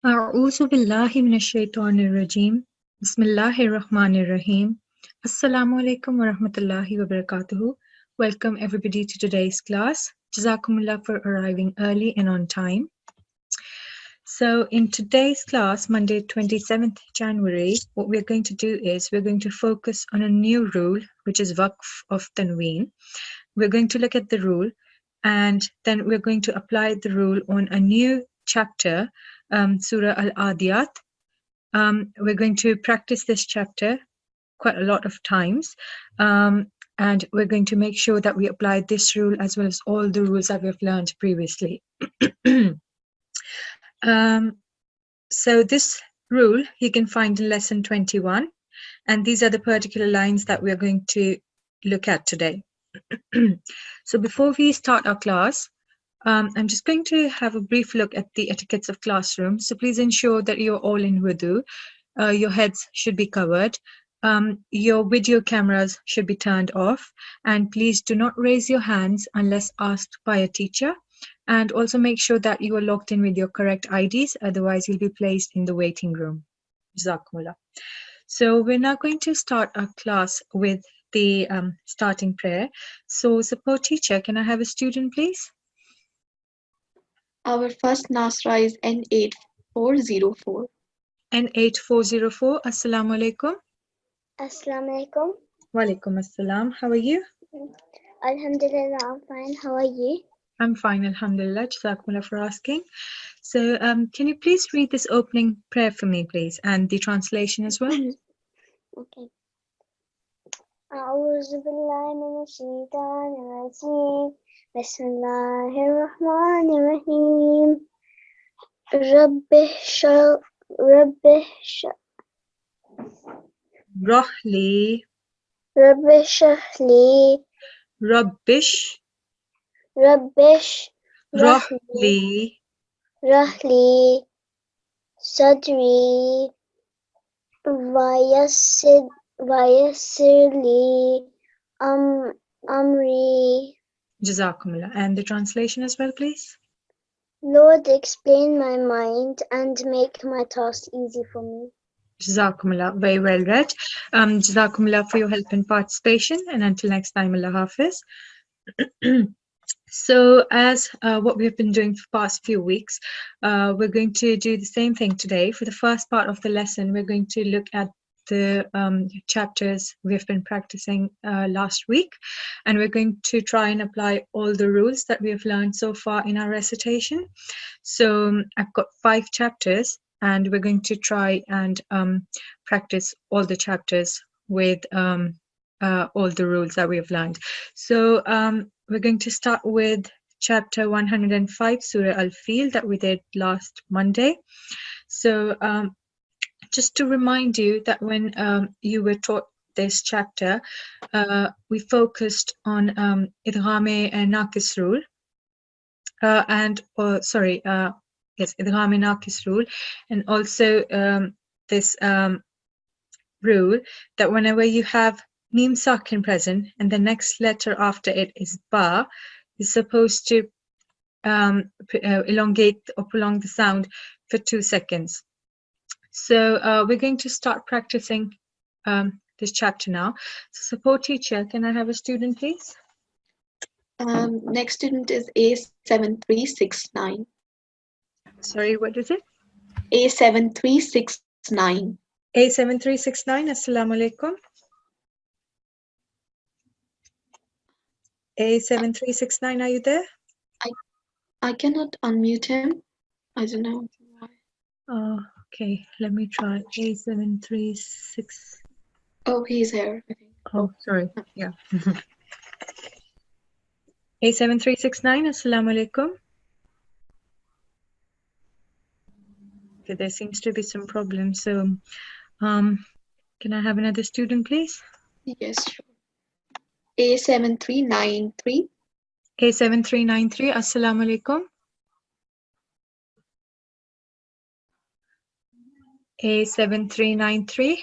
أعوذ بالله من الشيطان الرجيم بسم الله الرحمن الرحيم Assalamu alaikum wa rahmatullahi wa barakatuhu. Welcome everybody to today's class. Jazakumullah for arriving early and on time. So in today's class, Monday 27th January, what we're going to do is we're going to focus on a new rule, which is Waqf of Tanwin. We're going to look at the rule and then we're going to apply the rule on a new chapter, Surah Al-Adiyat. We're going to practice this chapter quite a lot of times, and we're going to make sure that we apply this rule as well as all the rules that we've learned previously. So this rule you can find in lesson 21, and these are the particular lines that we're going to look at today. So before we start our class, I'm just going to have a brief look at the etiquettes of classroom. So please ensure that you're all in wudu. Your heads should be covered. Your video cameras should be turned off. And please do not raise your hands unless asked by a teacher. And also make sure that you are logged in with your correct IDs. Otherwise, you'll be placed in the waiting room. Jazakumullah. So we're now going to start our class with the starting prayer. So support teacher, can I have a student, please? Our first Nasra is N8404. N8404, Assalamu alaikum. Assalamu alaikum. Walaikum assalam. How are you? Alhamdulillah, I'm fine. How are you? I'm fine, alhamdulillah. Jazakumullah for asking. So can you please read this opening prayer for me, please, and the translation as well? Okay. أعوذ بالله من الشيطان الرجيم بسم الله الرحمن الرحيم Rahli, رب اشرح لي Rabbish, Rahli Rahli, صدري ويسر لي أمري. Jazakumullah. And the translation as well, please? Lord, explain my mind and make my task easy for me. Jazakumullah. Very well read. Jazakumullah for your help and participation. And until next time, Allah Hafiz. So as what we've been doing for the past few weeks, we're going to do the same thing today. For the first part of the lesson, we're going to look at the chapters we've been practicing last week, and we're going to try and apply all the rules that we have learned so far in our recitation. So I've got 5 chapters, and we're going to try and practice all the chapters with all the rules that we have learned. So we're going to start with chapter 105, Surah Al-Fil, that we did last Monday. So just to remind you that when you were taught this chapter, we focused on Idgham-e-Naqis rule, Idgham-e-Naqis rule, and also this rule that whenever you have Mim Sakin present and the next letter after it is Ba, is supposed to elongate or prolong the sound for 2 seconds. So we're going to start practicing this chapter now. So support teacher, can I have a student, please? Next student is A7369. Sorry, what is it? A7369. A7369, Assalamu alaikum. A7369, are you there? I cannot unmute him. I don't know why. Oh, okay, let me try. A736. Oh, he's here, I think. Oh, sorry. Yeah. A7369, Assalamu alaikum. Okay, there seems to be some problem. So, can I have another student, please? Yes, sure. A7393. A7393, Assalamu alaikum. A7393.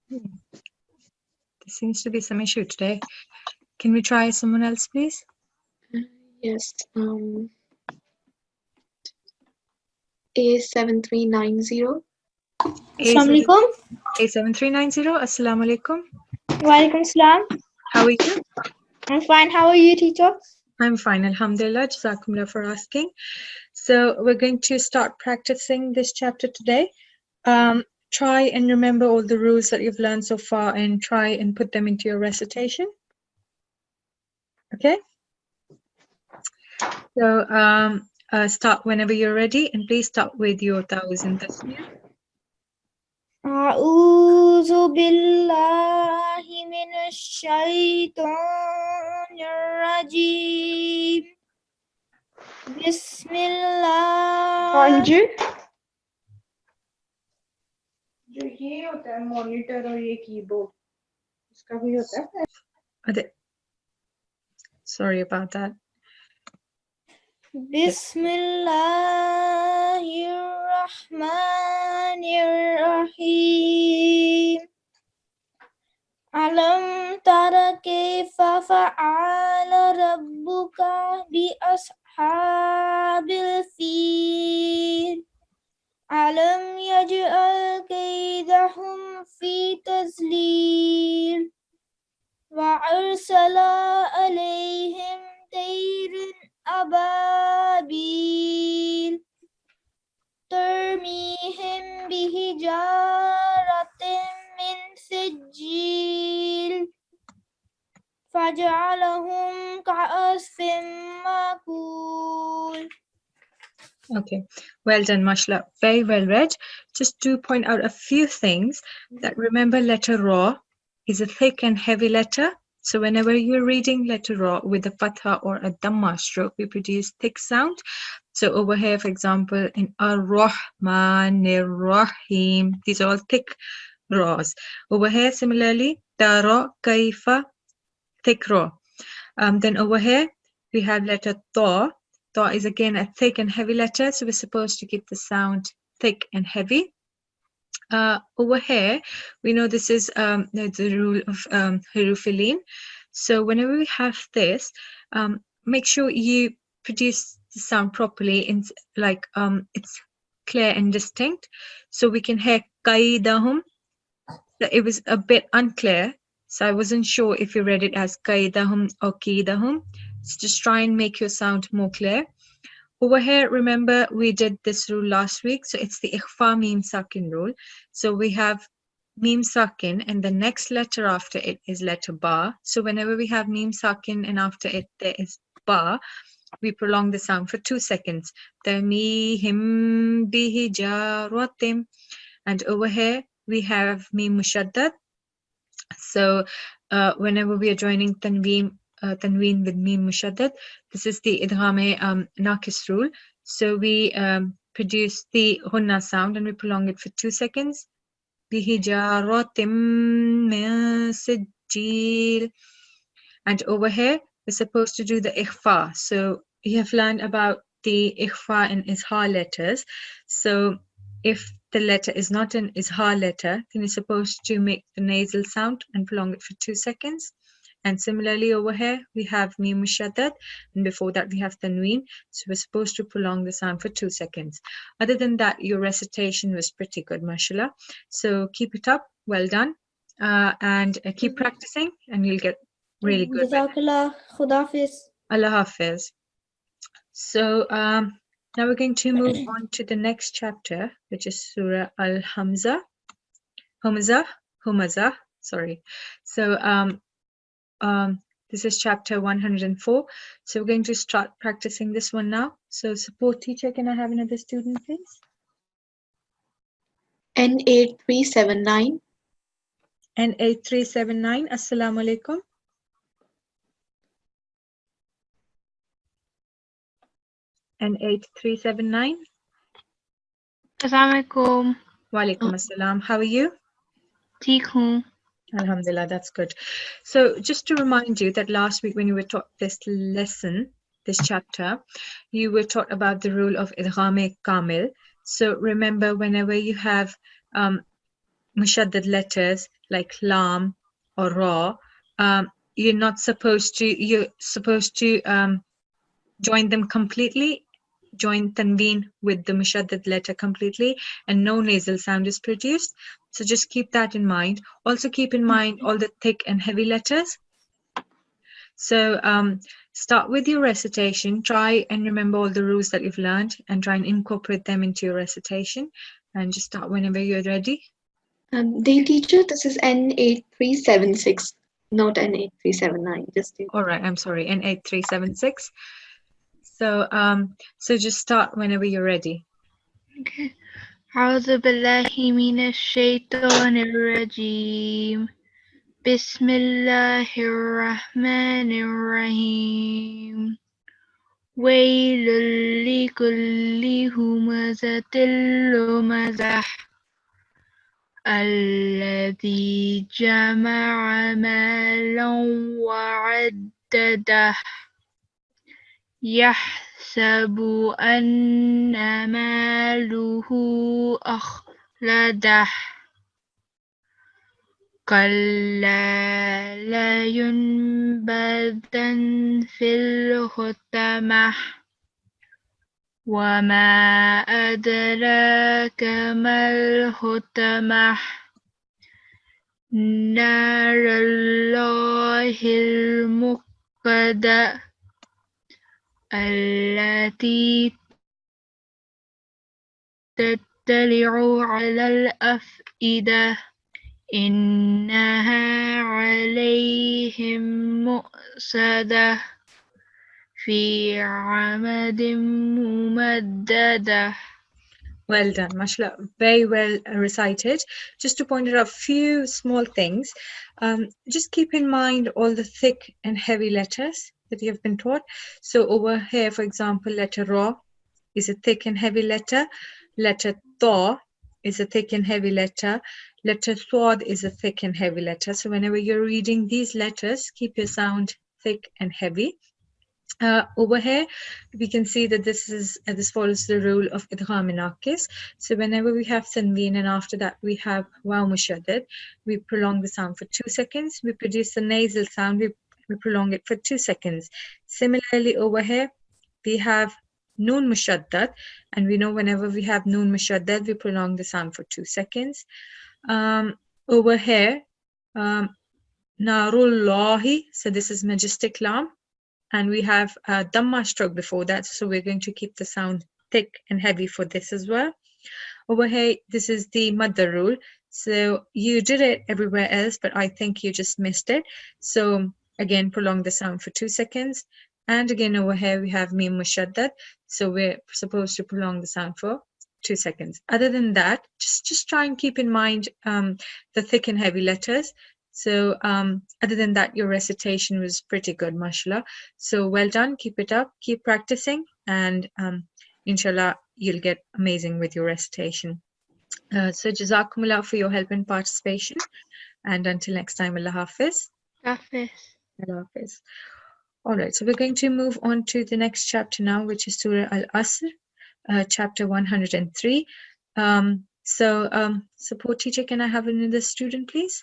There seems to be some issue today. Can we try someone else, please? Yes. A7390. Assalamu alaikum. A7390. Assalamu alaikum. Walaikum salam. How are you? I'm fine. How are you, teacher? I'm fine, alhamdulillah. Jazakumullah for asking. So we're going to start practicing this chapter today. Try and remember all the rules that you've learned so far and try and put them into your recitation. Okay? So start whenever you're ready, and please start with your thousand tasmiyah. أعوذ بالله من الشيطان الرجيم بسم الله जो ये होता है monitor और ये keyboard इसका भी होता है Sorry about that. بسم الله الرحمن الرحيم ألم تر كيف فعل ربك بأصحاب الفيل ألم يجعل كيدهم في تضليل وأرسل عليهم طير أبابيل ترميهم بحجارة من سجيل فجعلهم كعصف مأكول. Okay, well done, mashallah. Very well read. Just to point out a few things that remember letter Ra is a thick and heavy letter. So whenever you're reading letter Ra with a fatha or a dhamma stroke, we produce thick sound. So over here, for example, in Ar-Rahman, Ar-Rahim, these are all thick Ra's. Over here, similarly, Tara, Kaifa, thick Ra. Then over here, we have letter Ta. Ta is again a thick and heavy letter, so we're supposed to keep the sound thick and heavy. Over here, we know this is the rule of huruf-e-lin. So whenever we have this, make sure you produce the sound properly, in like it's clear and distinct. So we can hear qaidahum. It was a bit unclear, so I wasn't sure if you read it as qaidahum or qidahum. So just try and make your sound more clear. Over here, remember we did this rule last week, so it's the ikhfa mim sakin rule. So we have mim sakin and the next letter after it is letter ba. So whenever we have mim sakin and after it there is ba, we prolong the sound for 2 seconds. Tamihim bihi jarwatim. And over here we have mim mushaddad. So whenever we are joining tanween with mim mushaddad, this is the idgham naqis rule. So we produce the hunna sound and we prolong it for 2 seconds. Bihijaratim min sijil. And over here we're supposed to do the ikhfa. So you have learned about the ikhfa and izhar letters. So if the letter is not an izhar letter, then you're supposed to make the nasal sound and prolong it for 2 seconds. And similarly over here, we have mim mushaddad, and before that we have tanween. So we're supposed to prolong the sound for 2 seconds. Other than that, your recitation was pretty good, mashallah. So keep it up, well done. And keep practicing and you'll get really good. Jazakallah, Khudafiz. Allah Hafiz. So now we're going to move on to the next chapter, which is Surah Al-Hamza. Humazah, sorry. So this is chapter 104. So we're going to start practicing this one now. So support teacher, can I have another student, please? N8379. N8379, Assalamu alaikum. N8379. Assalamualaikum. Walaikum assalam. How are you? ठीक हूँ. Alhamdulillah, that's good. So just to remind you that last week when you were taught this lesson, this chapter, you were taught about the rule of idgham kamil. So remember, whenever you have mushaddad letters like lam or ra, you're supposed to join them completely join Tanwin with the mushaddad letter completely, and no nasal sound is produced. So just keep that in mind. Also keep in mind all the thick and heavy letters. So start with your recitation. Try and remember all the rules that you've learned and try and incorporate them into your recitation. And just start whenever you're ready. Dear teacher, this is N8376, not N8379. All right, I'm sorry, N8376. So just start whenever you're ready. Okay. أعوذ بالله من الشيطان الرجيم بسم الله الرحمن الرحيم ويل لكل همزة لمزة الذي جمع مالا وعدده يحسب أن ماله أخلده كلا لينبذن في الحطمة وما أدراك ما الحطمة نار الله الموقدة التي تطلع على الأفئدة إنها عليهم مؤصدة في عمد ممددة. Well done, mashallah. Very well recited. Just to point out a few small things. Just keep in mind all the thick and heavy letters that you have been taught. So over here, for example, letter Ra is a thick and heavy letter. Letter Ta is a thick and heavy letter. Letter Swad is a thick and heavy letter. So whenever you're reading these letters, keep your sound thick and heavy. Over here, we can see that this follows the rule of idgham naqis. So whenever we have tanween and after that we have waw mushaddad, we prolong the sound for 2 seconds. We produce the nasal sound, we prolong it for 2 seconds. Similarly, over here, we have noon mushaddad, and we know whenever we have noon mushaddad, we prolong the sound for 2 seconds. Over here, narullahi, so this is majestic lam. And we have a dhamma stroke before that, so we're going to keep the sound thick and heavy for this as well. Over here, this is the madda rule. So you did it everywhere else, but I think you just missed it. So again, prolong the sound for 2 seconds. And again, over here, we have mim mushaddad. So we're supposed to prolong the sound for 2 seconds. Other than that, just try and keep in mind the thick and heavy letters. So other than that, your recitation was pretty good, mashallah. So well done, keep it up, keep practicing, and inshallah, you'll get amazing with your recitation. So jazakumullah for your help and participation. And until next time, Allah Hafiz. Hafiz. Allah Hafiz. All right, so we're going to move on to the next chapter now, which is Surah Al-Asr, chapter 103. Support teacher, can I have another student, please?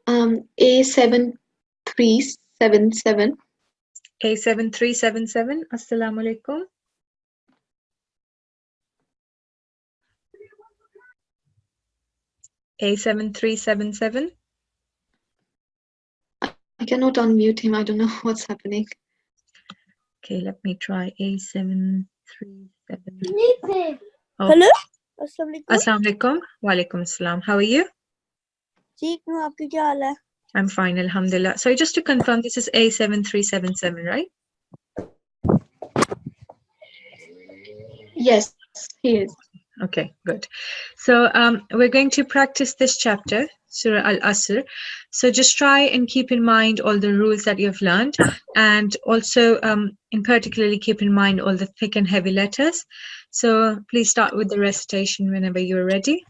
A7377. A7377, Assalamu alaikum. A7377. I cannot unmute him. I don't know what's happening. Okay, let me try A737. Hello? Assalamualaikum. Assalamu alaikum. Wa alaikum assalam. How are you? ठीक हूँ आपकी क्या हाल है? I'm fine, alhamdulillah. So just to confirm, this is A7377, right? Yes, he is. Okay, good. So we're going to practice this chapter, Surah Al-Asr. So just try and keep in mind all the rules that you've learned, and also in particularly keep in mind all the thick and heavy letters. So please start with the recitation whenever you're ready.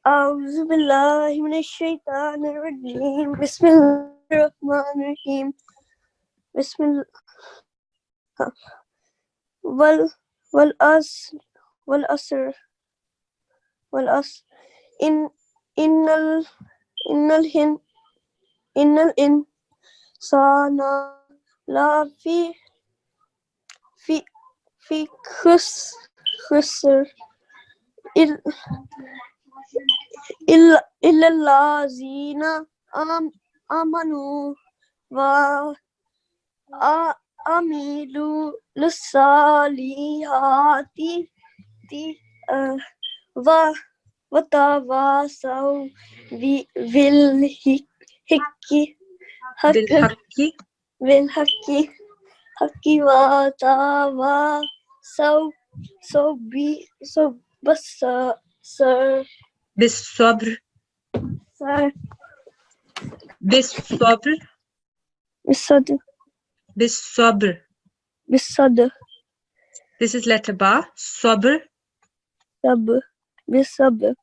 أعوذ بالله من الشيطان الرجيم بسم الله الرحمن الرحيم بسم الله والأسر إن الإنسان لفي في خسر إلا الذين آمنوا وعملوا الصالحات وتواصوا بالحق بالحق وتواصوا بالصبر بالصبر بالصبر بالصبر. بالصدر This is letter ba. Sabr. بالصبر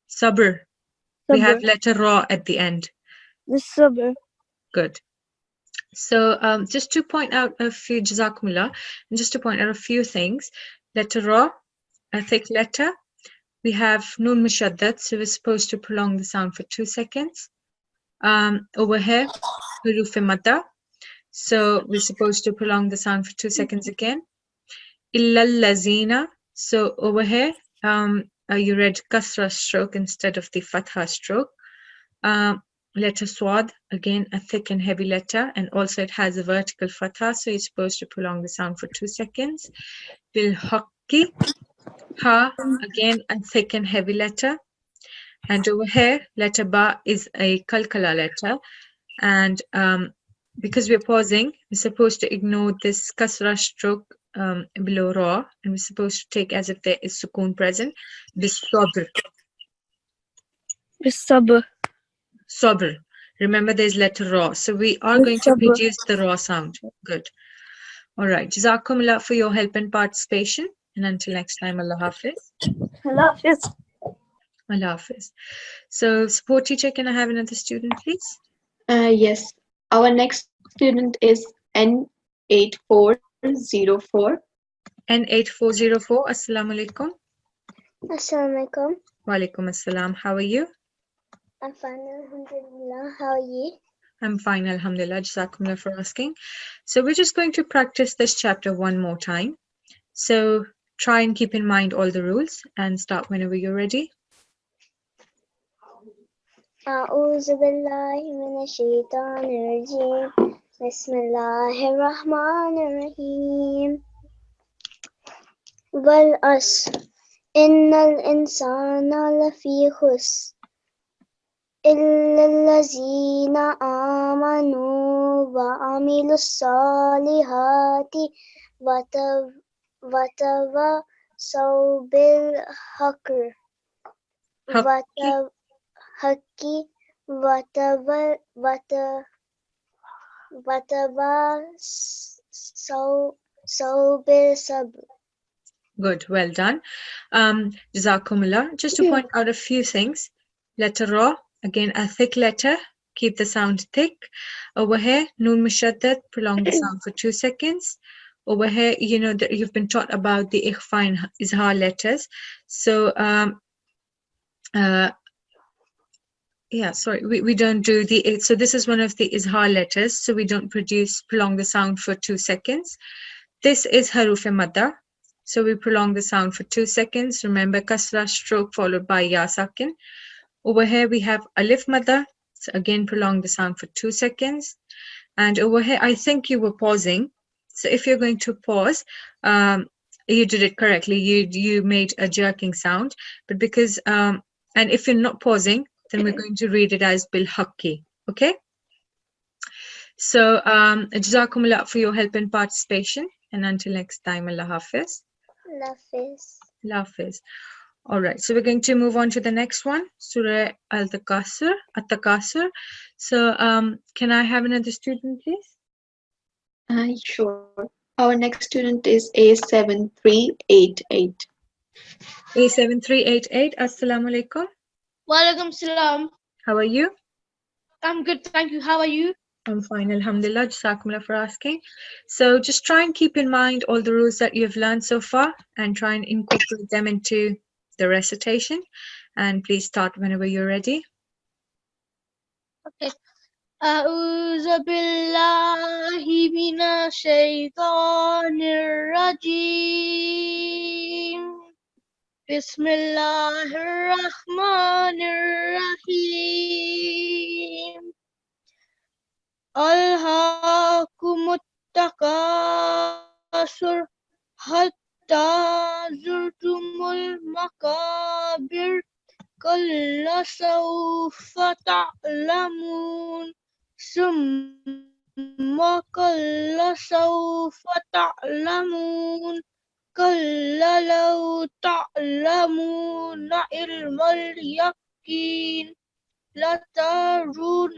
Sabr. We have letter ra at the end. بالصبر. Good. So just to point out a few, Jazakumullah, and just to point out a few things. Letter ra, a thick letter. We have nun mushaddad, so we're supposed to prolong the sound for 2 seconds. Over here, huruf madda, so we're supposed to prolong the sound for 2 seconds again. Illal lazina, so over here, you read kasra stroke instead of the fatha stroke. Letter swad, again a thick and heavy letter, and also it has a vertical fatha, so you're supposed to prolong the sound for 2 seconds. Bil haqqi, ha, again a thick and heavy letter. And over here, letter ba is a kalkala letter, and because we're pausing, we're supposed to ignore this kasra stroke below ra, and we're supposed to take as if there is sukoon present. Bis sabr. بالصبر. Sabr. Remember, there's letter ra, so we are going to produce the ra sound. Good. All right. Jazakumullah for your help and participation. And until next time, Allah Hafiz. Allah Hafiz. Allah Hafiz. So, support teacher, can I have another student, please? Yes. Our next student is N8404. N8404. Assalamu alaikum. Assalamu alaikum. Wa alaikum assalam. How are you? I'm fine, alhamdulillah. How are you? I'm fine, alhamdulillah. Jazakumullah for asking. So we're just going to practice this chapter one more time. So try and keep in mind all the rules and start whenever you're ready. أعوذ بالله من الشيطان الرجيم بسم الله الرحمن الرحيم والعصر إن الإنسان لفي خسر إلا الذين آمنوا وعملوا الصالحات وتواصوا بالحق وتواصوا بالصبر. Good, well done. Jazakumullah. Just to point out a few things. Letter ra, again a thick letter, keep the sound thick. Over here, noon mushaddad, prolong the sound for 2 seconds. Over here, you know that you've been taught about the ikhfa and izhar letters. So yeah, sorry, we don't do the, so this is one of the izhar letters, so we don't prolong the sound for 2 seconds. This is haruf madda, so we prolong the sound for 2 seconds. Remember, kasra stroke followed by ya sakin. Over here we have alif madda, so again prolong the sound for 2 seconds. And over here, I think you were pausing, so if you're going to pause, you did it correctly, you made a jerking sound, but because and if you're not pausing, then we're going to read it as bil haqqi. Okay, so jazakumullah for your help and participation, and until next time, Allah Hafiz. Allah Hafiz. Allah Hafiz. All right, so we're going to move on to the next one, Surah At-Takasur. So can I have another student, please? Sure. Our next student is A7388. A7388, Assalamu alaikum. Walaikum salam. How are you? I'm good, thank you. How are you? I'm fine, alhamdulillah. Jazakumullah for asking. So just try and keep in mind all the rules that you've learned so far and try and incorporate them into the recitation. And please start whenever you're ready. Okay. أعوذ بالله من الشيطان الرجيم الرجيم بسم الله الرحمن الرحيم ألهاكم التكاثر حتى زرتم المقابر كلا سوف تعلمون ثم كلا سوف تعلمون كلا لو تعلمون علم اليقين لترون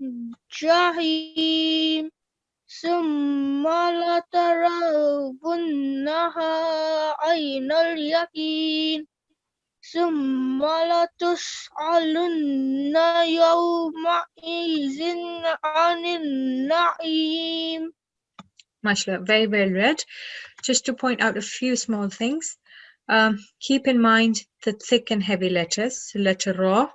الجحيم ثم لترونها عين اليقين ثم لتسألن يومئذ عن النعيم. MashaAllah, very well read. Just to point out a few small things. Keep in mind the thick and heavy letters. Letter Ra,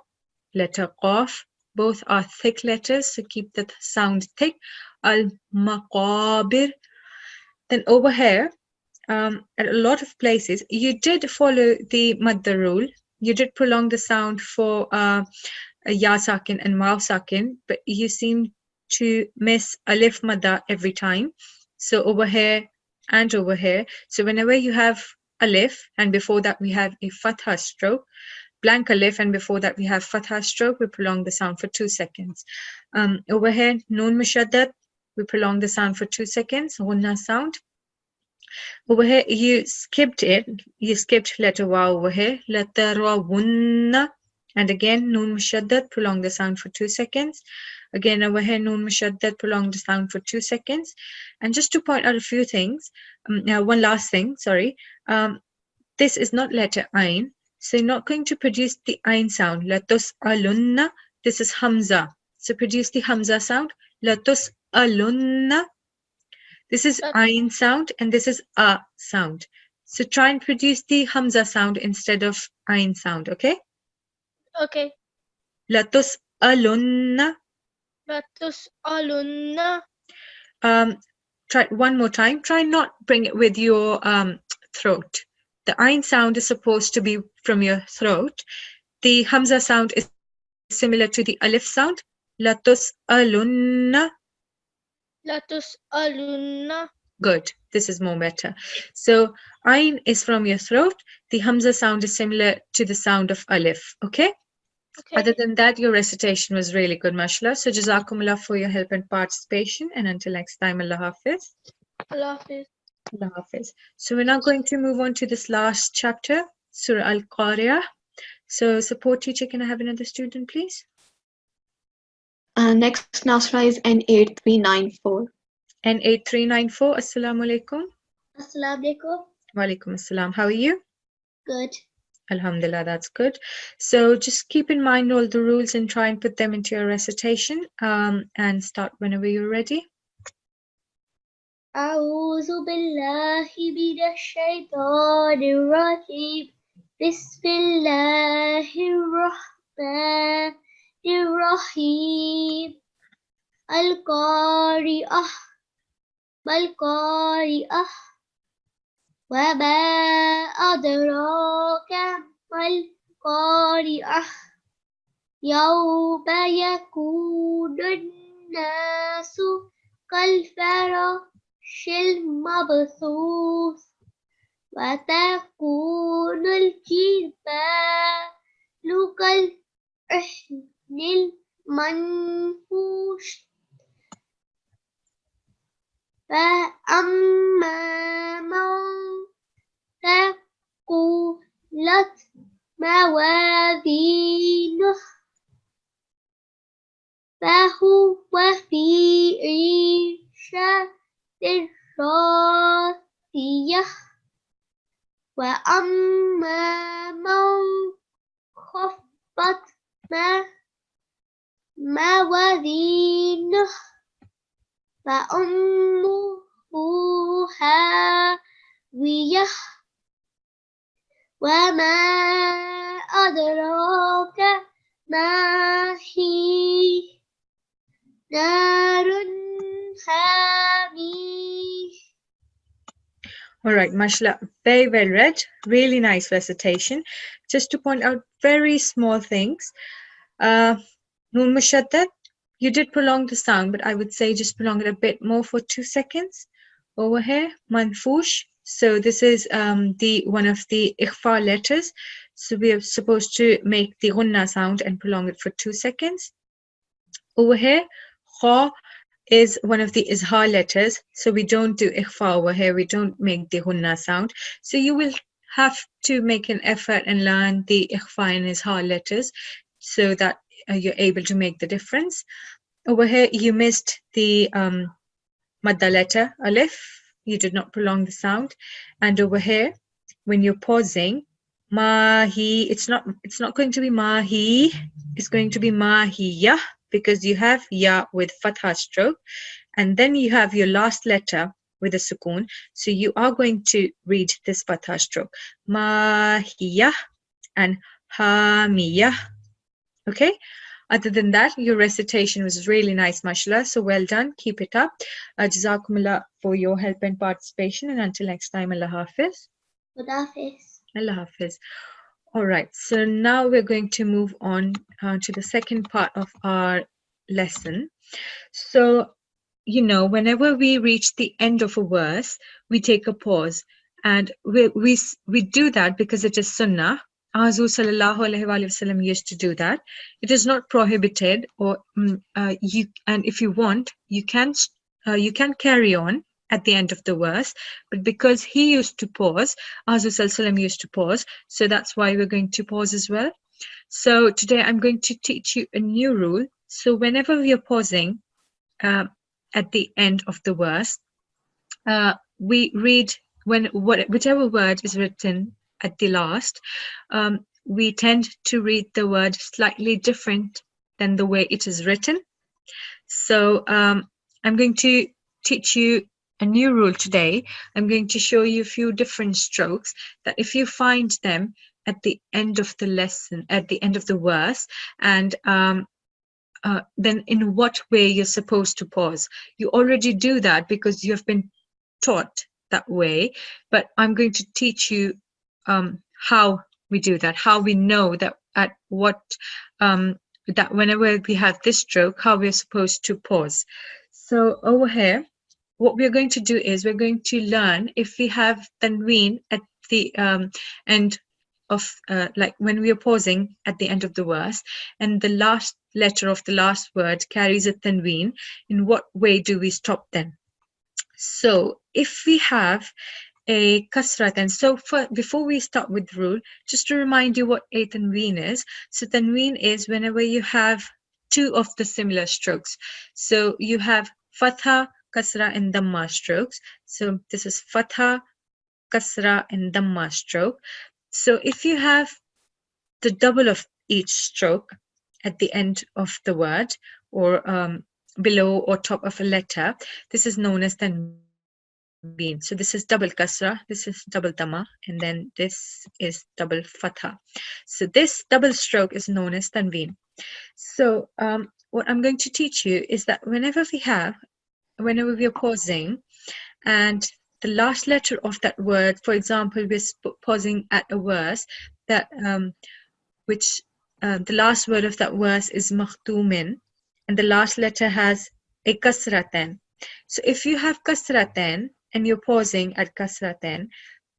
letter Qaf, both are thick letters, so keep the sound thick. Al-Maqabir. Then over here, at a lot of places, you did follow the Madda rule. You did prolong the sound for Ya Sakin and Waw Sakin, but you seem to miss Alif Madda every time. So over here and over here. So whenever you have Alif and before that we have a Fatha stroke, blank Alif and before that we have Fatha stroke, we prolong the sound for 2 seconds. Over here, Noon Mushaddad, we prolong the sound for 2 seconds, Ghunna sound. Over here, you skipped it. You skipped letter Waw over here. Letter Rawunna. And again, Noon Mushaddad, prolong the sound for 2 seconds. Again, over here, Noon Mushaddad, prolong the sound for 2 seconds. And just to point out a few things, one last thing, sorry. This is not letter Ain. So you're not going to produce the Ain sound. Latus alunna. This is Hamza. So produce the Hamza sound. Latus alunna. This is Ain sound and this is A sound. So try and produce the Hamza sound instead of Ain sound, okay? Okay. Latus alunna. لتسألن. Try one more time. Try not bring it with your throat. The Ain sound is supposed to be from your throat. The Hamza sound is similar to the Alif sound. Latus alunna. لتسألن. Good. This is more better. So Ain is from your throat. The Hamza sound is similar to the sound of Alif. Okay? Okay. Other than that, your recitation was really good, mashallah. So Jazakumullah for your help and participation. And until next time, Allah Hafiz. Allah Hafiz. Allah Hafiz. So we're now going to move on to this last chapter, Surah Al-Qari'ah. So support teacher, can I have another student, please? Next Nasra is N8394. N8394, Assalamu alaikum. Assalamu alaikum. Wa alaikum assalam. How are you? Good. Alhamdulillah, that's good. So just keep in mind all the rules and try and put them into your recitation and start whenever you're ready. أعوذ بالله من الشيطان الرجيم بسم الله الرحمن الرحيم القارئة ما القارئة وما أدراك ما القارئة يوم يكون الناس كالفراش المبثوث وتكون الجبال كالعهن المنفوش فأما من ثقلت موازينه فهو في عيشة راضية وأما من خفت موازينه فأمه هاوية وما أدراك ما هي نار حامية All right, mashallah, very well read. Really nice recitation. Just to point out very small things. Noon mushaddad, you did prolong the sound, but I would say just prolong it a bit more for 2 seconds. Over here, manfush. So this is the one of the ikhfa letters. So we are supposed to make the ghunna sound and prolong it for 2 seconds. Over here, kha is one of the izhar letters. So we don't do ikhfa over here. We don't make the ghunna sound. So you will have to make an effort and learn the ikhfa and izhar letters so that you're able to make the difference. Over here, you missed the madda letter, alif. You did not prolong the sound. And over here, when you're pausing, mahi, it's not going to be mahi, it's going to be mahiyah, because you have ya with fatha stroke, and then you have your last letter with a sukoon. So you are going to read this fatha stroke, mahiyah and hamiyah. Okay. Other than that, your recitation was really nice, mashallah. So well done. Keep it up. Jazakumullah for your help and participation. And until next time, Allah Hafiz. Allah Hafiz. All right. So now we're going to move on to the second part of our lesson. So, you know, whenever we reach the end of a verse, we take a pause. And we do that because it is sunnah. Azul sallallahu alaihi wasallam used to do that. It is not prohibited, or and if you want, you can carry on at the end of the verse. But because he used to pause, Azul sallallahu used to pause, so that's why we're going to pause as well. So today I'm going to teach you a new rule. So whenever we are pausing at the end of the verse, we read whichever word is written at the last, we tend to read the word slightly different than the way it is written. So I'm going to teach you a new rule today. I'm going to show you a few different strokes that if you find them at the end of the lesson, at the end of the verse, and then in what way you're supposed to pause. You already do that because you have been taught that way, but I'm going to teach you how we do that, how we know that at what that whenever we have this stroke, how we're supposed to pause. So over here, what we're going to do is we're going to learn if we have tanween at the end of like when we are pausing at the end of the verse and the last letter of the last word carries a tanween, in what way do we stop them? So if we have a kasrat, and so before we start with the rule, just to remind you what a tanween is. So tanween is whenever you have two of the similar strokes. So you have fatha, kasra and dhamma strokes. So this is fatha, kasra and dhamma stroke. So if you have the double of each stroke at the end of the word, or below or top of a letter, this is known as tanween. So this is double kasra, this is double dhamma, and then this is double fatha. So this double stroke is known as tanween. So what I'm going to teach you is that whenever we are pausing and the last letter of that word, for example, we're pausing at a verse that the last word of that verse is makhtumin, and the last letter has a kasraten. So if you have kasraten and you're pausing at kasraten,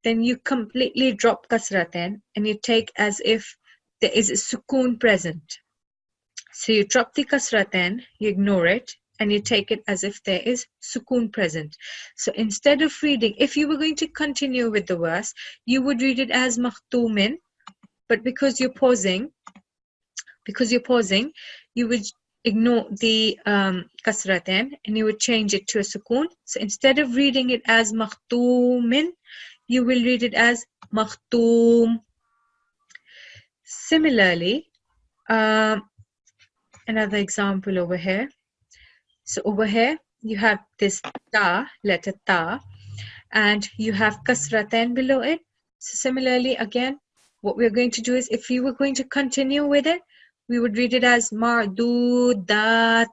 then you completely drop kasraten and you take as if there is a sukoon present. So you drop the kasraten, you ignore it, and you take it as if there is sukoon present. So instead of reading, if you were going to continue with the verse, you would read it as makhtumin, but because you're pausing, you would ignore the kasraten and you would change it to a sukoon. So instead of reading it as makhtumin, you will read it as makhtum. Similarly, another example over here. So over here, you have this ta, letter ta, and you have kasraten below it. So similarly, again, what we're going to do is, if you were going to continue with it, we would read it as mardudatin.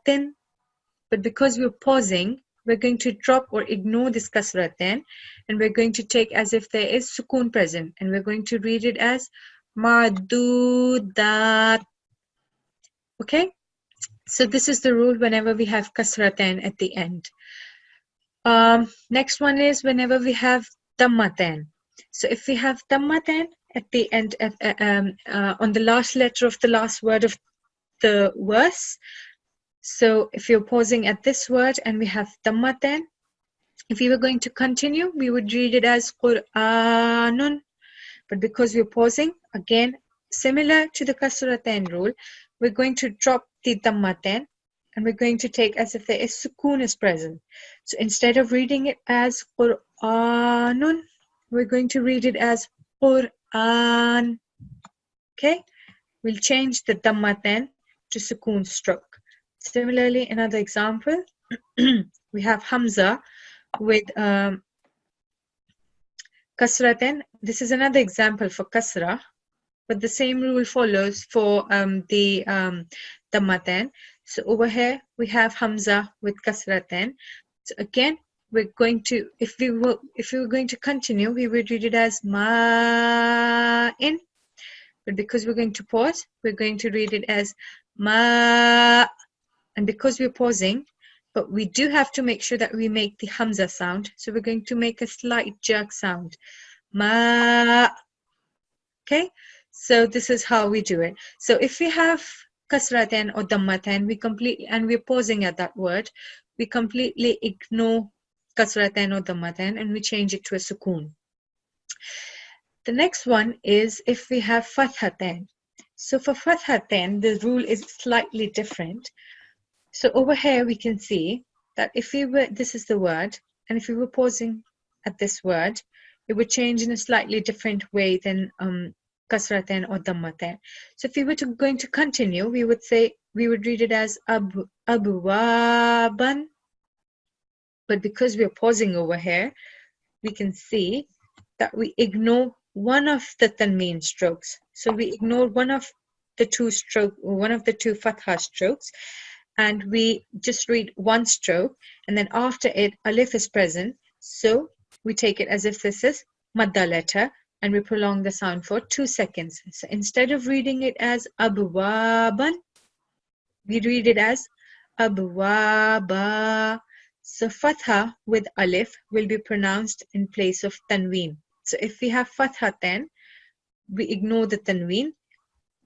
But because we're pausing we're going to drop or ignore this kasratain, and we're going to take as if there is sukoon present, and we're going to read it as madudat. Okay, so this is the rule whenever we have kasratain at the end. Next one is whenever we have dammatain. So if we have dammatain at the end of, on the last letter of the last word of the verse, so if you're pausing at this word and we have dammatain, if we were going to continue, we would read it as Qur'anun. But because we're pausing, again, similar to the kasratain rule, we're going to drop the dammatain, and we're going to take as if there is sukoon is present. So instead of reading it as Qur'anun, we're going to read it as Qur'an. Okay, we'll change the dammatain to sukoon stroke. Similarly, another example, we have Hamza with kasratain. This is another example for kasra, but the same rule follows for the dammatain. So over here we have Hamza with kasratain. So again, we're going to, if we were going to continue, we would read it as ma'in. But because we're going to pause, we're going to read it as ma. And because we're pausing, but we do have to make sure that we make the Hamza sound. So we're going to make a slight jerk sound. Ma. Okay, so this is how we do it. So if we have kasratain or dammatain, we completely, and we're pausing at that word, we completely ignore kasratain or dammatain and we change it to a sukoon. The next one is if we have fathatain. So for fathatain, the rule is slightly different. So over here we can see that if we were, this is the word, and if we were pausing at this word, it would change in a slightly different way than kasratain or dammatain. So if we were going to continue, we would say, we would read it as abwaban. But because we are pausing over here, we can see that we ignore one of the tanween strokes. So we ignore one of the two fatha strokes, and we just read one stroke, and then after it alif is present, so we take it as if this is madda letter, and we prolong the sound for 2 seconds. So instead of reading it as abwaban, we read it as abwaba. So fatha with alif will be pronounced in place of tanween. So if we have fathatain, we ignore the tanween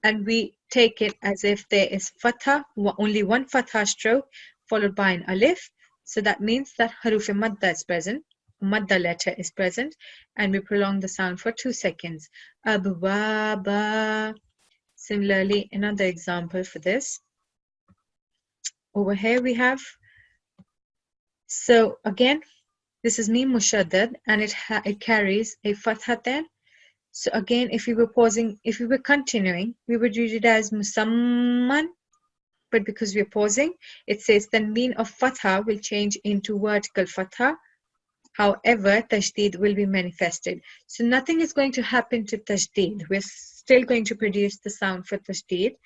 and we take it as if there is fatha, only one fatha stroke followed by an alif. So that means that haruf madda is present, madda letter is present, and we prolong the sound for 2 seconds. Abwaba. Similarly, another example for this. Over here we have, so again, this is mim mushaddad and it carries a fathatain. So again, if we were pausing, if we were continuing, we would read it as musamman. But because we're pausing, it says tanween of fatha will change into vertical fatha. However, tashdid will be manifested. So nothing is going to happen to tashdid. We're still going to produce the sound for tashdid,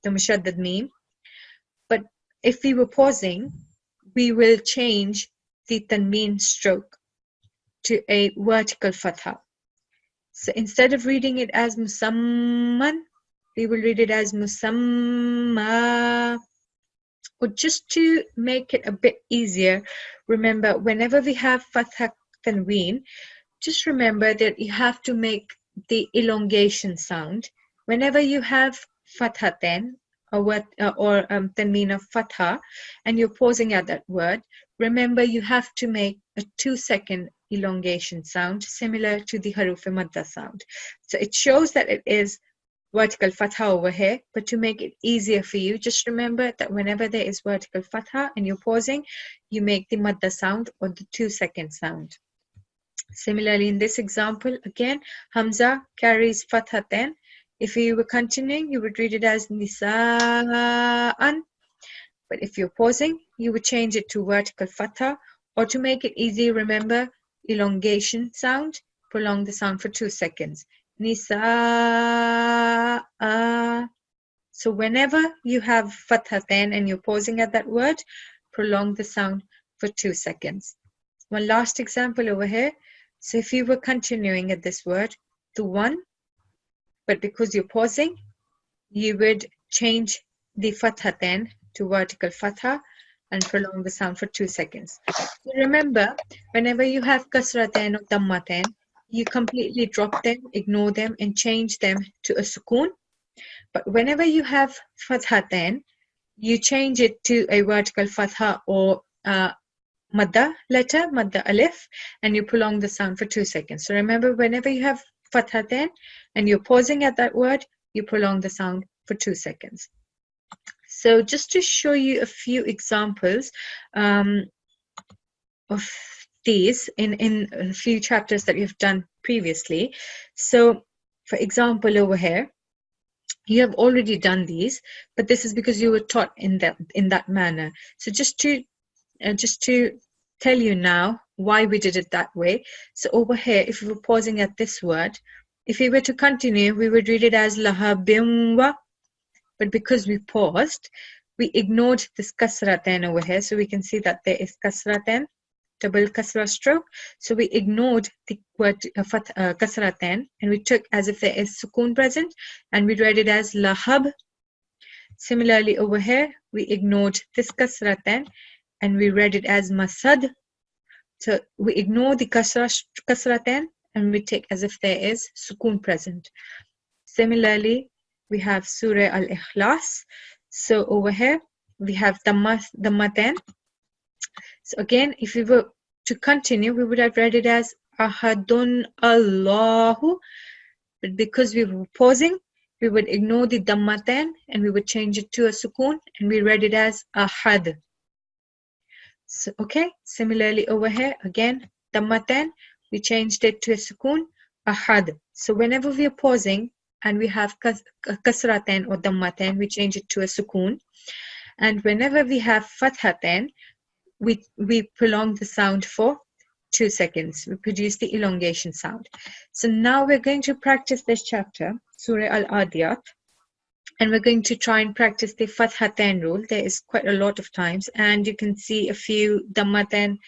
the mushaddad mim. But if we were pausing, we will change the tanween stroke to a vertical fatha. So instead of reading it as musamman, we will read it as musamma. Or just to make it a bit easier, remember whenever we have fatha tanween, just remember that you have to make the elongation sound. Whenever you have fathatain or tanween of fatha and you're pausing at that word, remember you have to make a 2-second elongation sound similar to the haruf madda sound. So it shows that it is vertical fatha over here, but to make it easier for you, just remember that whenever there is vertical fatha and you're pausing, you make the madda sound or the 2-second sound. Similarly, in this example, again, Hamza carries fathatain. If you were continuing, you would read it as nisa'an. But if you're pausing, you would change it to vertical fatha, or to make it easy, remember elongation sound, prolong the sound for 2 seconds. Nisa'a. So whenever you have fathatain and you're pausing at that word, prolong the sound for 2 seconds. One last example over here. So if you were continuing at this word, to 1, but because you're pausing, you would change the fathatain to vertical fatha and prolong the sound for 2 seconds. So remember, whenever you have kasratain or dammatain, you completely drop them, ignore them, and change them to a sukoon. But whenever you have fathatain, you change it to a vertical fatha or madda letter, madda alif, and you prolong the sound for 2 seconds. So remember, whenever you have fathatain and you're pausing at that word, you prolong the sound for 2 seconds. So just to show you a few examples of these in a few chapters that we've done previously. So for example, over here, you have already done these, but this is because you were taught in that manner. So just to tell you now why we did it that way. So over here, if we were pausing at this word, if we were to continue, we would read it as lahabimwa, but because we paused, we ignored this kasratain over here. So we can see that there is kasratain, double kasra stroke. So we ignored the word kasratain and we took as if there is sukoon present and we read it as lahab. Similarly over here, we ignored this kasratain and we read it as masad. So we ignore the kasratain and we take as if there is sukoon present. Similarly, we have Surah Al-Ikhlas. So over here, we have Dammatain. So again, if we were to continue, we would have read it as Ahadun Allahu. But because we were pausing, we would ignore the Dammatain and we would change it to a sukoon and we read it as Ahad. So, okay, similarly over here, again, Dammatain, we changed it to a sukoon, Ahad. So whenever we are pausing, and we have kasratain or dammatain, we change it to a sukoon. And whenever we have fathatain, we prolong the sound for 2 seconds. We produce the elongation sound. So now we're going to practice this chapter, Surah Al-Adiyat, and we're going to try and practice the fathatain rule. There is quite a lot of times, and you can see a few dammatain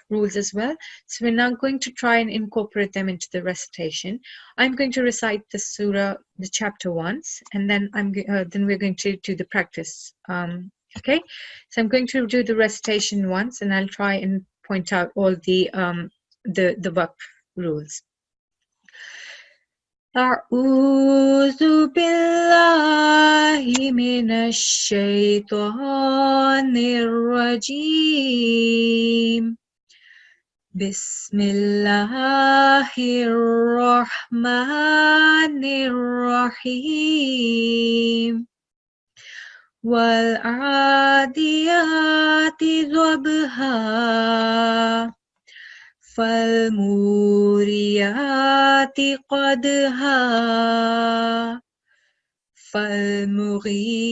rules as well. So we're now going to try and incorporate them into the recitation. I'm going to recite the surah, the chapter once, and then then we're going to do the practice. Okay, so I'm going to do the recitation once, and I'll try and point out all the waqf rules. أعوذ بالله من الشيطان الرجيم بسم الله الرحمن الرحيم والعاديات ضبحا فالموريات قدحا فالمغيرات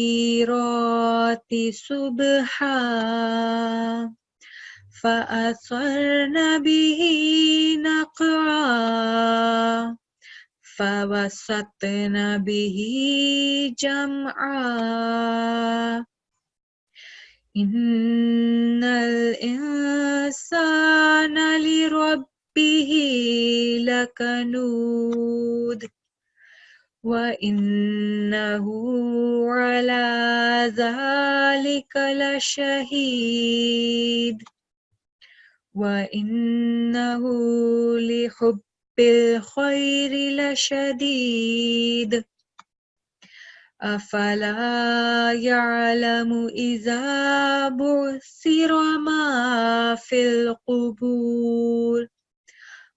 صبحا فأثرن به نقعا فوسطن به جمعا إن الإنسان لربه لكنود وإنه على ذلك لشهيد وإنه لحب الخير لشديد أفلا يعلم إذا بعثر ما في القبور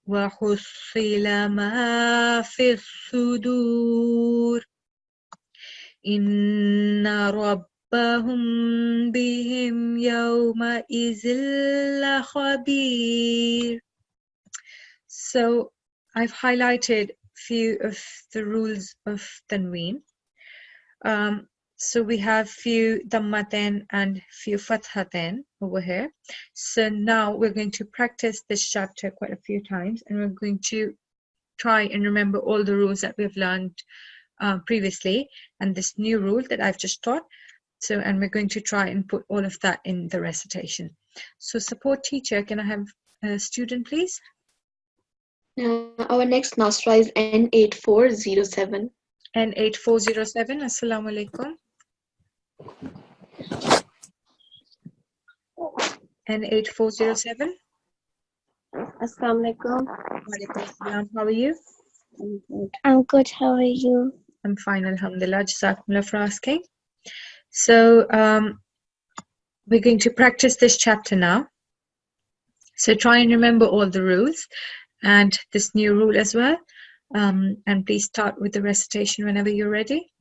وحصل ما في الصدور إن ربهم بهم يومئذ لخبير. So I've highlighted few of the rules of Tanwin. So we have few dammatain and few fathatain over here. So now we're going to practice this chapter quite a few times, and we're going to try and remember all the rules that we've learned previously and this new rule that I've just taught. So, and we're going to try and put all of that in the recitation. So support teacher, can I have a student, please? Our next Nasra is N8407. N8407, Assalamu alaikum. N8407. Assalamu alaikum. Walaikum assalam. How are you? I'm good. How are you? I'm fine, alhamdulillah. Jazakumullah for asking. So we're going to practice this chapter now. So try and remember all the rules and this new rule as well. And please start with the recitation whenever you're ready.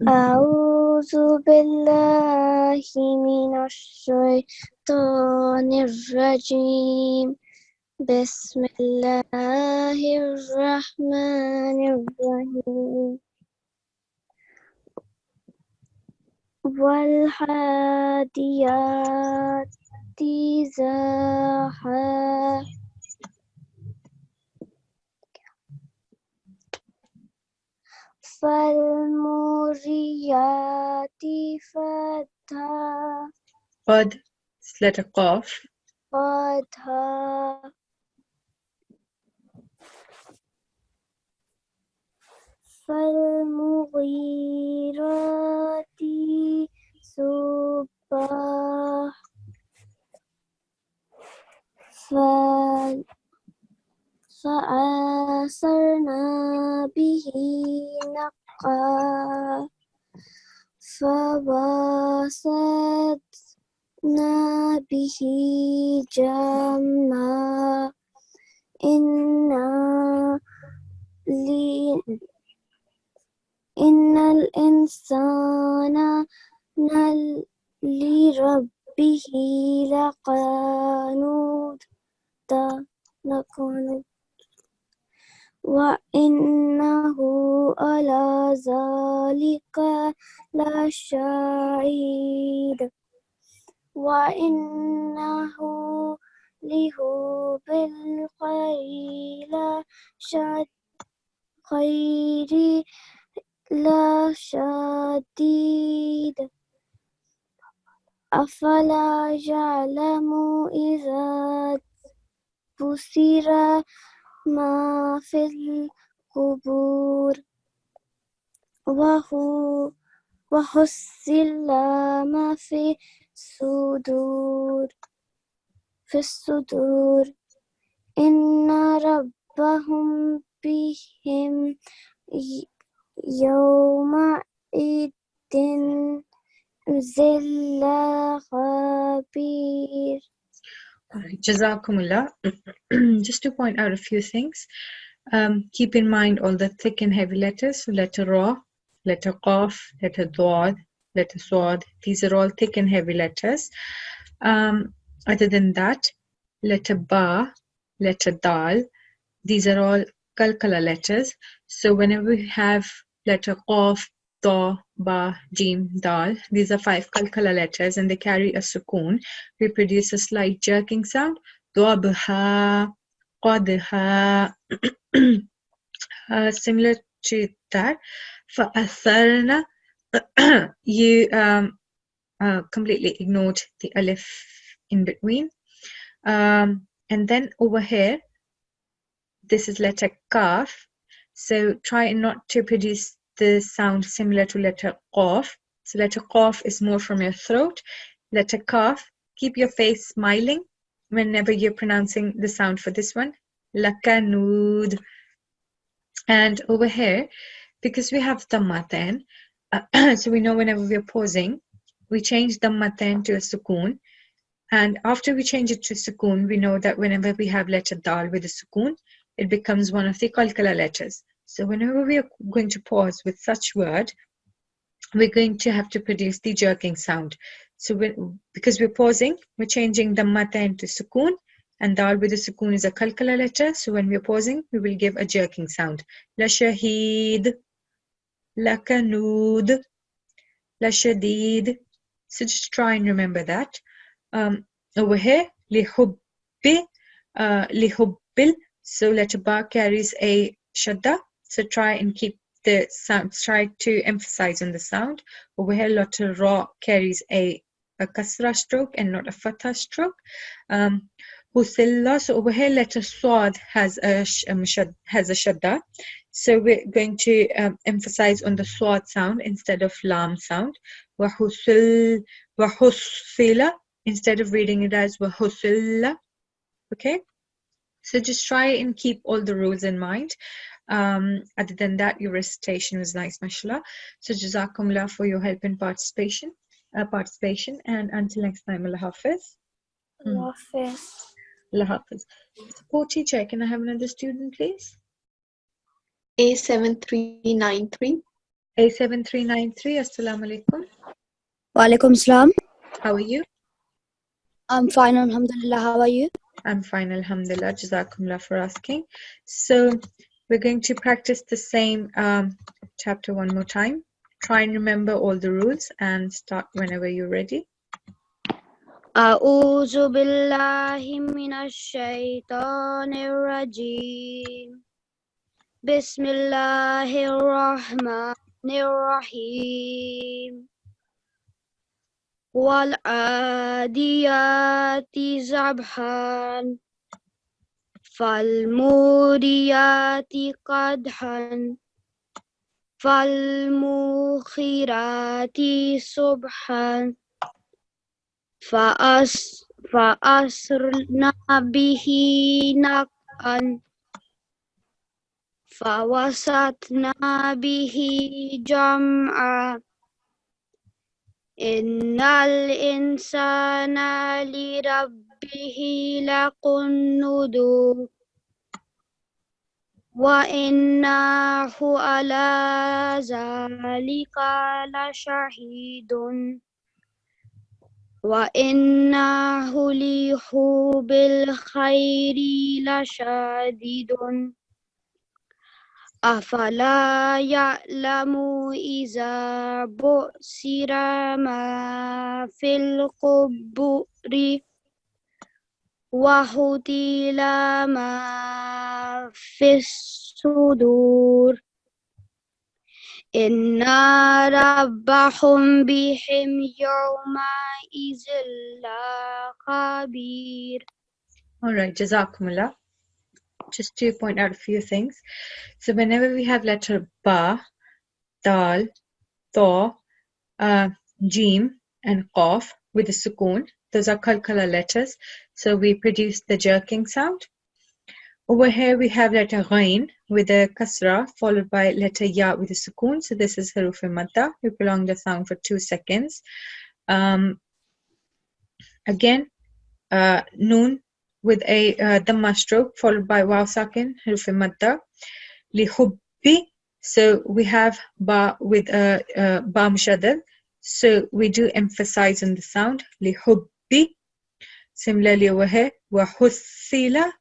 أعوذ بالله من الشيطان الرجيم بسم الله الرحمن الرحيم والحاديات ضبحا فالموريات قدحا Qad, it's letter Qaf. فالمغيرات صبحا فأثرنا به نقعا فوسطنا به جمعا إن الإنسان لربه لقانود وإنه على ذلك لشهيد وإنه لحب الخير لشديد أفلا يعلم إذا بصر ما في القبور وحصل ما في الصدور إن ربهم بهم يومئذ ذل خبير. Alright, Jazakumullah. Just to point out a few things. Keep in mind all the thick and heavy letters. So letter Ra, letter Qaf, letter Dwad, letter Swad. These are all thick and heavy letters. Other than that, letter Ba, letter Dal. These are all Kalkala letters. So whenever we have letter Qaf, Ta, Ba, Jim, Dal, these are 5 Kalkala letters and they carry a sukoon. We produce a slight jerking sound. Dwabha, Qadha. Similar to that. For Atharna, you completely ignored the alif in between. And then over here, this is letter Kaf. So try not to produce the sound similar to letter Qaf. So letter Qaf is more from your throat. Letter Kaf, keep your face smiling whenever you're pronouncing the sound for this one. Lakanud. And over here, because we have Dhammaten, so we know whenever we're pausing, we change Dhammaten to a sukoon. And after we change it to sukoon, we know that whenever we have letter Dal with a sukoon, it becomes one of the Qalqala letters. So whenever we are going to pause with such word, we're going to have to produce the jerking sound. So because we're pausing, we're changing Dhammaten to sukoon, and Dal with a sukoon is a Qalqala letter. So when we're pausing, we will give a jerking sound. La Shahid, La Kanud, La Shadid. So just try and remember that. Over here, Lihubbi, Lihubbil. So letter Ba carries a shadda. So try and keep the sound, try to emphasize on the sound. Over here, letter Ra carries a a kasra stroke and not a fatha stroke. Husilla, so over here letter Swad has a shadda. So we're going to emphasize on the Swad sound instead of Lam sound. Wahusila, instead of reading it as Wahusilla. Okay? So just try and keep all the rules in mind. Other than that, your recitation was nice, mashallah. So jazakumullah for your help and participation. And until next time, Allah Hafiz. Allah Hafiz. Allah Hafiz. Support teacher, can I have another student, please? A7393. A7393, Assalamu alaikum. Walaikum salam. How are you? I'm fine, alhamdulillah. How are you? I'm fine, alhamdulillah. Jazakumullah for asking. So we're going to practice the same chapter one more time. Try and remember all the rules and start whenever you're ready. أعوذ بالله من الشيطان الرجيم بسم الله الرحمن الرحيم والعاديات ضبحا فالموريات قدحا فالمغيرات صبحا فأسرنا به نقعا فوسطنا به جمعا إن الإنسان لربه لقنود وإنه على ذلك لشهيد وإنه لحب الخير لشديد أفلا يعلم إذا بعثر ما في القبور وحصل ما في الصدور إن ربهم بهم يومئذ لخبير. All right, Jazakumullah. Just to point out a few things. So whenever we have letter Ba, Dal, Tha, Jim, and Qaf with a sukoon, those are kalkala letters. So we produce the jerking sound. Over here we have letter Ghain with a kasra followed by letter Ya with a sukoon. So this is haruf madda. We prolong the sound for 2 seconds. Again, Noon with a dhamma stroke followed by waw sakin, haruf madda. Li hubbi. So we have ba with a ba mushaddad. So we do emphasize on the sound. Li hubbi. Similarly over here, wa hussila.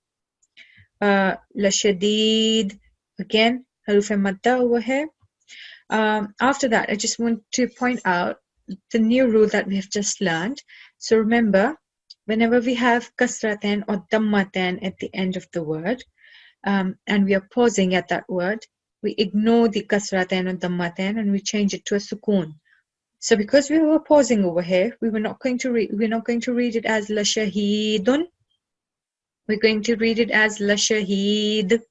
Lashadid, again, haruf madda over here. After that, I just want to point out the new rule that we have just learned. So remember, whenever we have kasraten or dammaten at the end of the word, and we are pausing at that word, we ignore the kasraten or dammaten and we change it to a sukoon. So because we were pausing over here, we're not going to read it as la shahidun. We're going to read it as la shahid.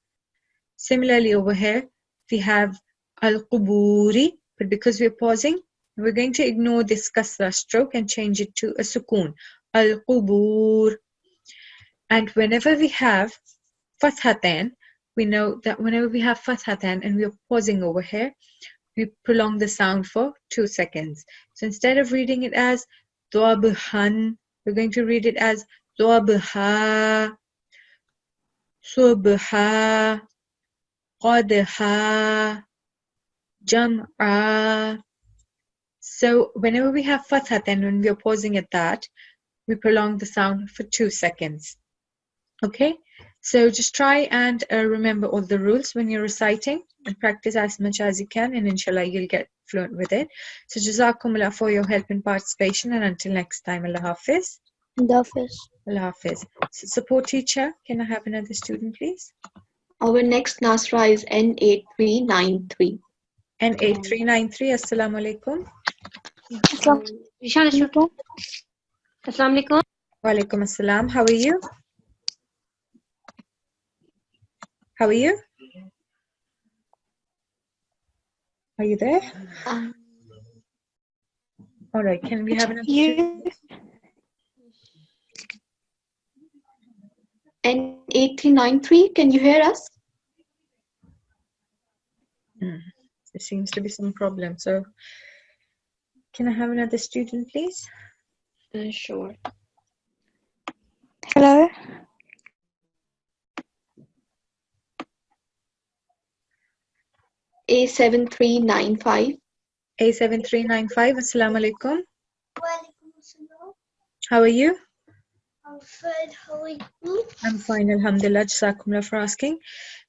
Similarly over here, we have al-quburi, but because we're pausing, we're going to ignore this kasra stroke and change it to a sukoon. Al-qubur. And whenever we have fathatan, we know that whenever we have fathatan and we're pausing over here, we prolong the sound for 2 seconds. So instead of reading it as dwabhan, we're going to read it as dwabha, subha, qadha, jam'a. So whenever we have fathatan, when we are pausing at that, we prolong the sound for 2 seconds. Okay, so just try and remember all the rules when you're reciting and practice as much as you can, and inshallah you'll get fluent with it. So jazakumullah for your help and participation, and until next time, Allah Hafiz. Allah Hafiz. Allah Hafiz. So support teacher, can I have another student please? Our next Nasra is N8393. N8393, Assalamu alaikum. Assalamu alaikum. Walaikum assalam. How are you? How are you? Are you there? All right. Can we have another student? N8393, can you hear us? There seems to be some problem. So, can I have another student, please? Sure. Hello. A7395. A7395. Assalamu alaikum. How are you? I'm fine. How are you? I'm fine, alhamdulillah. Jazakumullah for asking.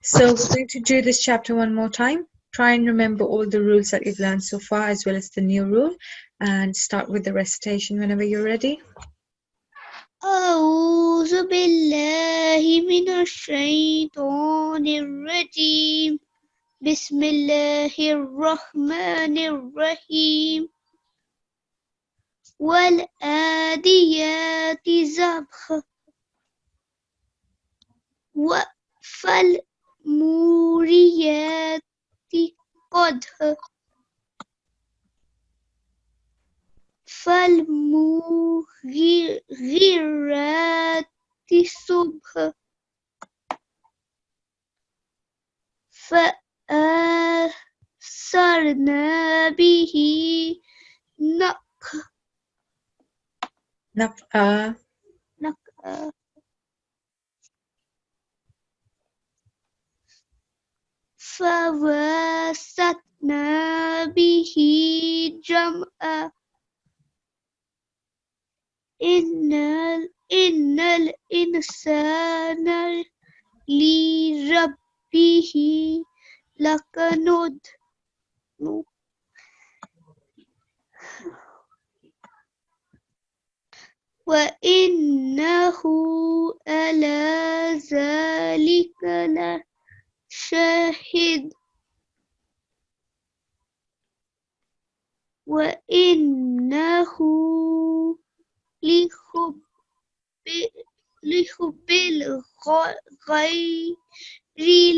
So we're going to do this chapter one more time. Try and remember all the rules that you've learned so far, as well as the new rule, and start with the recitation whenever you're ready. أعوذ بالله من الشيطان الرجيم بسم الله الرحمن الرحيم والآديات ضبحا فالموريات قدحا فالمغيرات صبحا فأثرنا به نقعا فوسطنا به جمعا إن الإنسان لربه لكنود وإنه على ذلك لشاهد وإنه لحب الخير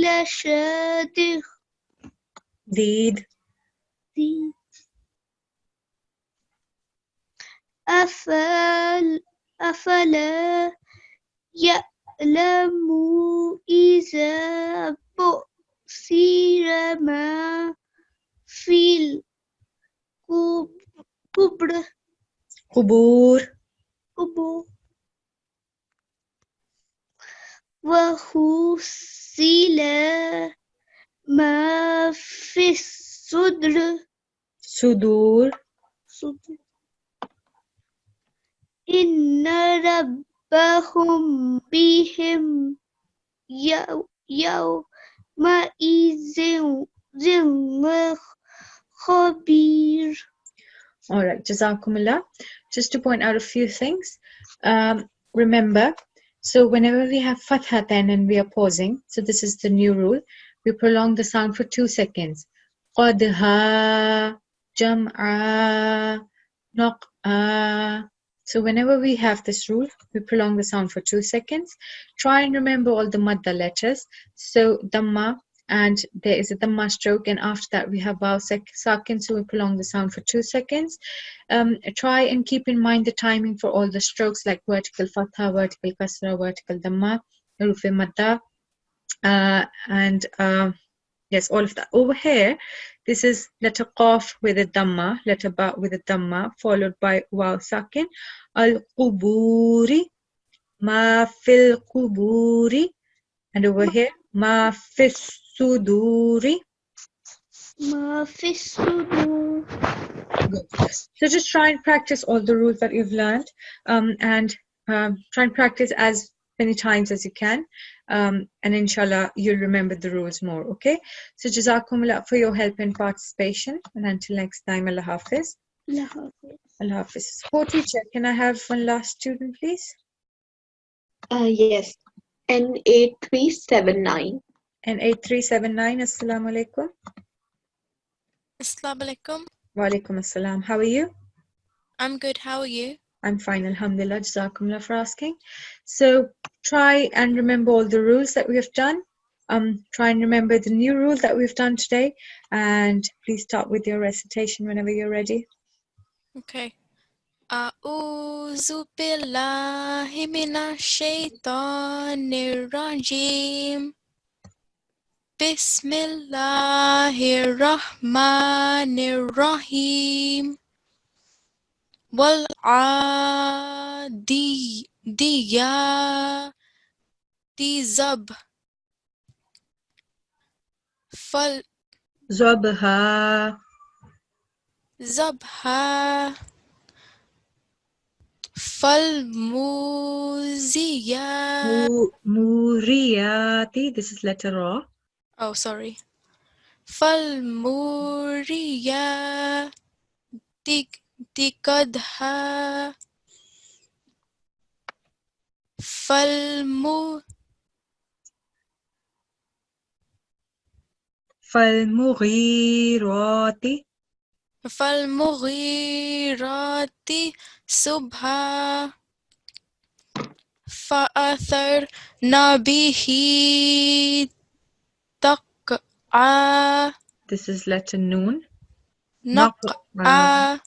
لشادق Deed. أفلا يعلم إذا بؤثر ما في القبر وحصل ما في الصدور إن ربهم بهم يومئذ خبير. All right, Jazakumullah. Just to point out a few things. Remember, so whenever we have fatha then and we are pausing, so this is the new rule, we prolong the sound for 2 seconds. Qadha, jam'a, naq'a. So whenever we have this rule, we prolong the sound for 2 seconds. Try and remember all the madda letters. So dhamma, and there is a dhamma stroke, and after that we have vaw sakin, so we prolong the sound for 2 seconds. Try and keep in mind the timing for all the strokes, like vertical fatha, vertical kasra, vertical dhamma, huruf madda, and yes, all of that. Over here, this is letter qaf with a dhamma, letter ba with a dhamma, followed by waw sakin. Al-quburi, ma fil quburi, and over here, ma fis suduri. ما في الصدور. Good. So just try and practice all the rules that you've learned, and try and practice as many times as you can, and inshallah you'll remember the rules more. Okay, so jazakumullah for your help and participation, and until next time, Allah Hafiz. Allah Hafiz. Support teacher, can I have one last student, please? Yes. N8379. And 8379. Assalamu alaikum. Assalamu alaikum. Wa alaikum assalam. How are you? I'm good. How are you? I'm fine, alhamdulillah. Jazakumullah for asking. So try and remember all the rules that we have done. Try and remember the new rule that we've done today. And please start with your recitation whenever you're ready. Okay. أعوذ بالله من الشيطان الرجيم بسم الله الرحمن الرحيم والعاديات ضبحا Zabha. ذبحا فالموزيات Muriyati. This is letter Ra. Oh, sorry. فالموريات قدحا Falmughirati. فالمغيرات صبحا فأثرن به نقعا This is letter Noon. نقعا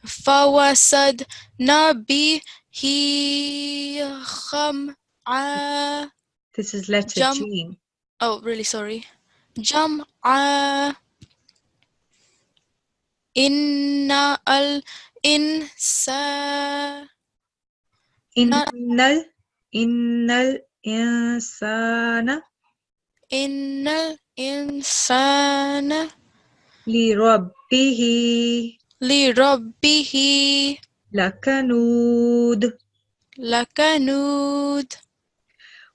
فوسدن به خمعا This is letter Jam- Jeen. Oh, really sorry. جمعا إن الإنسان Innal insana إن الإنسان li rabbihi لربه lakanud لكنود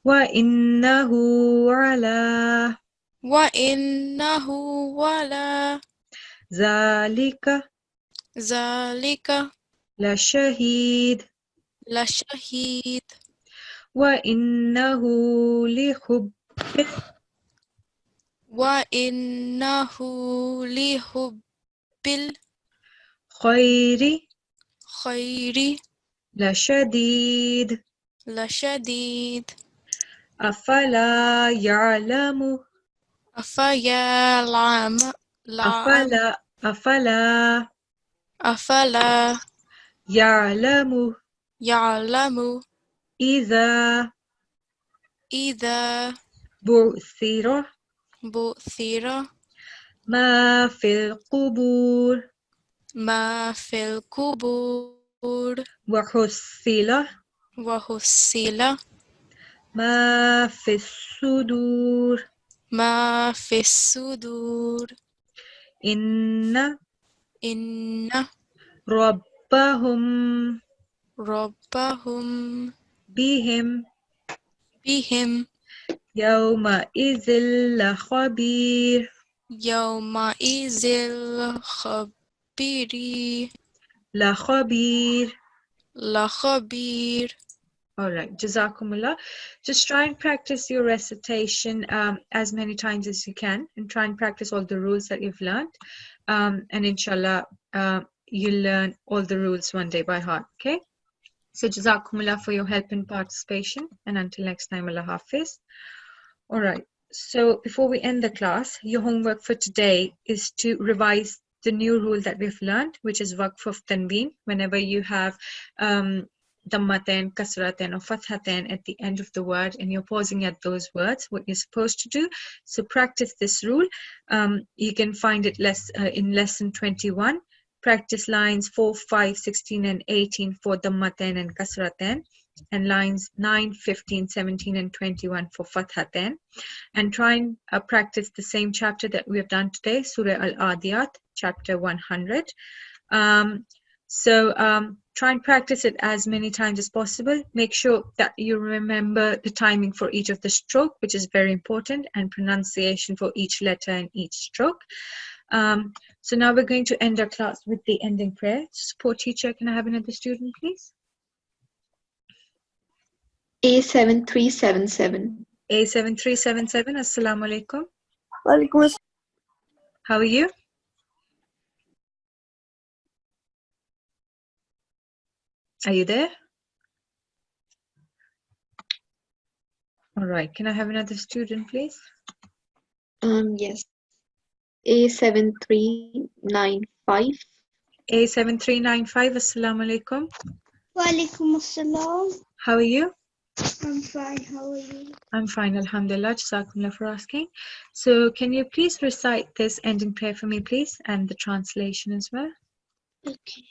wa innahu ala وإنه ولا zalika ذلك la shahid لشهيد wa innahu li hubbil وإنه لحب khayri الخير la shadid لشديد afala ya'lamu أفيعلم أفلا ya'lamu يعلم idha إذا bu'thira بعثر ma fil qubur ما في القبور wa hussila وحصل ما في الصدور ما في الصدور إن إن ربهم ربهم بهم بهم يومئذ لخبير يومئذ خبير لخبير. All right, Jazakumullah. Just try and practice your recitation as many times as you can, and try and practice all the rules that you've learned. And inshallah, you'll learn all the rules one day by heart, okay? So Jazakumullah for your help and participation. And until next time, Allah Hafiz. All right, so before we end the class, your homework for today is to revise the new rule that we've learned, which is Waqf of Tanwin. Whenever you have Dammatain, Kasratain or Fathatain at the end of the word and you're pausing at those words, what you're supposed to do. So practice this rule. You can find it in lesson 21. Practice lines 4, 5, 16 and 18 for Dammatain and Kasratain, and lines 9, 15, 17 and 21 for Fathatain. And try and practice the same chapter that we have done today, Surah Al-Adiyat, chapter 100. Try and practice it as many times as possible. Make sure that you remember the timing for each of the stroke, which is very important, and pronunciation for each letter and each stroke. So now we're going to end our class with the ending prayer. Support teacher, can I have another student, please? A7377. A7377, Assalamu alaikum. Walaikum How are you? Are you there? All right. Can I have another student, please? Yes. A7395. A7395. Assalamu alaikum. Walaikum assalam. How are you? I'm fine. How are you? I'm fine, alhamdulillah. Jazakumullah for asking. So, can you please recite this ending prayer for me, please, and the translation as well? Okay.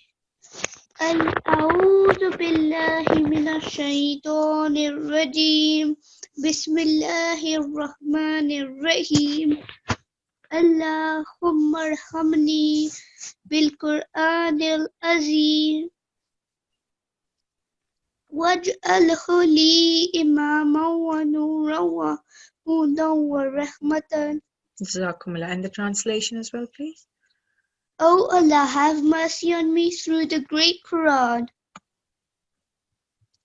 أعوذ بالله من الشيطان الرجيم بسم الله الرحمن الرحيم اللهم ارحمني بالقرآن العظيم واجعله لي إماما ونورا وهدى ورحمة. Jazakumullah. And the translation as well, please. O Allah, have mercy on me through the great Quran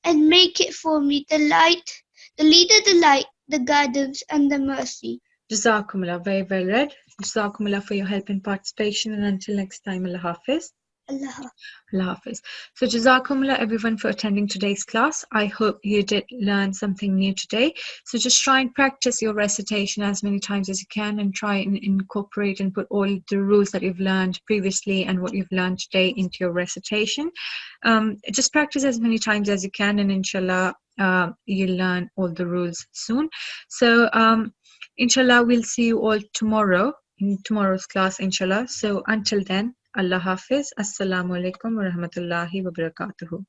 and make it for me the light, the leader, the light, the guidance, and the mercy. Jazakumullah. Very well read. Jazakumullah for your help and participation. And until next time, Allah Hafiz. Allah. Allah Hafiz. So Jazakumullah everyone for attending today's class. I hope you did learn something new today. So just try and practice your recitation as many times as you can and try and incorporate and put all the rules that you've learned previously and what you've learned today into your recitation. Just practice as many times as you can and inshallah you'll learn all the rules soon. So inshallah we'll see you all tomorrow in tomorrow's class inshallah. So until then, Allah Hafiz. Assalamu alaikum wa rahmatullahi wa barakatuhu.